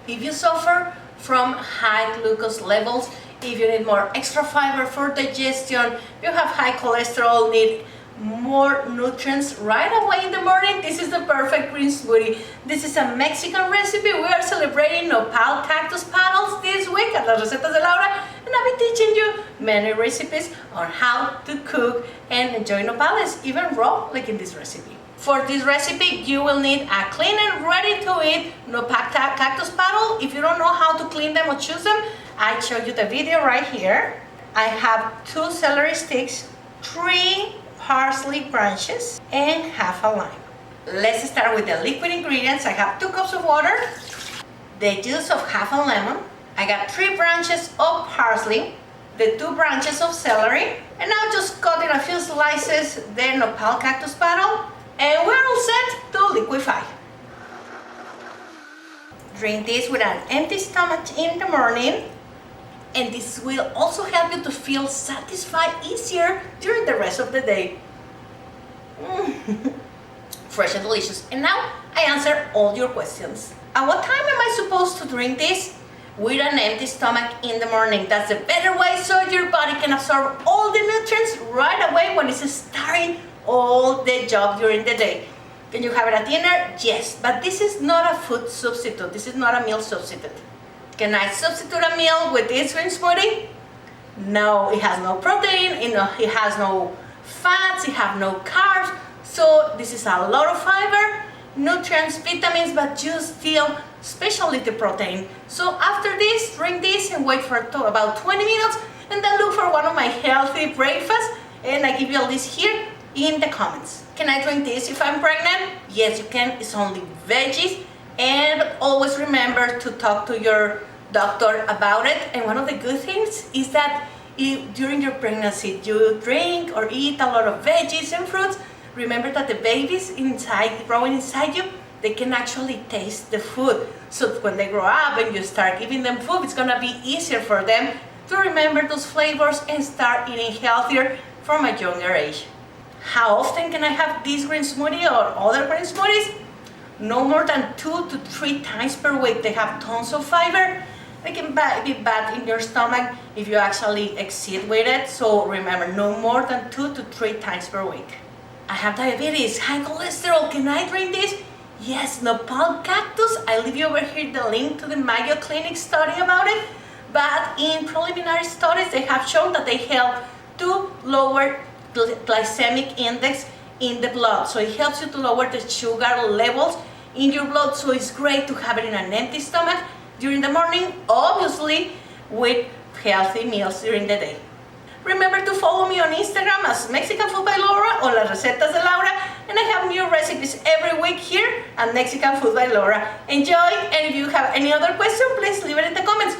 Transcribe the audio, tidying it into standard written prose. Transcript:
If you suffer from high glucose levels, if you need more extra fiber for digestion, you have high cholesterol, need more nutrients right away in the morning, this is the perfect green smoothie. This is a Mexican recipe. We are celebrating Nopal cactus paddles this week at Las Recetas de Laura, and I'll be teaching you many recipes on how to cook and enjoy nopales, even raw, like in this recipe. For this recipe, you will need a clean and ready to eat nopal cactus paddle. If you don't know how to clean them or choose them, I show you the video right here. I have 2 celery sticks, 3 parsley branches, and half a lime. Let's start with the liquid ingredients. I have 2 cups of water, the juice of half a lemon. I got 3 branches of parsley, the 2 branches of celery, and now just cut in a few slices the nopal cactus paddle, and we're all set to liquefy. Drink this with an empty stomach in the morning, and this will also help you to feel satisfied easier during the rest of the day. Fresh and delicious. And now I answer all your questions. At what time am I supposed to drink this? With an empty stomach in the morning. That's the better way, so your body can absorb all the nutrients right away when it's starting all the job during the day. Can you have it at dinner? Yes, but this is not a food substitute. This is not a meal substitute. Can I substitute a meal with this green smoothie? No, it has no protein, it has no fats, it has no carbs, so this is a lot of fiber, nutrients, vitamins, but you still, especially the protein. So after this, drink this and wait for about 20 minutes, and then look for one of my healthy breakfasts, and I give you a list here in the comments. Can I drink this if I'm pregnant? Yes, you can. It's only veggies. And always remember to talk to your doctor about it. And one of the good things is that if during your pregnancy you drink or eat a lot of veggies and fruits, remember that the babies growing inside you, they can actually taste the food. So when they grow up and you start giving them food, it's gonna be easier for them to remember those flavors and start eating healthier from a younger age. How often can I have this green smoothie or other green smoothies? No more than 2 to 3 times per week. They have tons of fiber. They can be bad in your stomach if you actually exceed with it. So remember, no more than 2 to 3 times per week. I have diabetes, high cholesterol. Can I drink this? Yes, nopal cactus. I leave you over here the link to the Mayo Clinic study about it. But in preliminary studies, they have shown that they help to lower glycemic index in the blood, so it helps you to lower the sugar levels in your blood. So it's great to have it in an empty stomach during the morning, obviously with healthy meals during the day. Remember to follow me on Instagram as Mexican Food by Laura or Las Recetas de Laura, and I have new recipes every week here at Mexican Food by Laura. Enjoy, and if you have any other question, please leave it in the comments.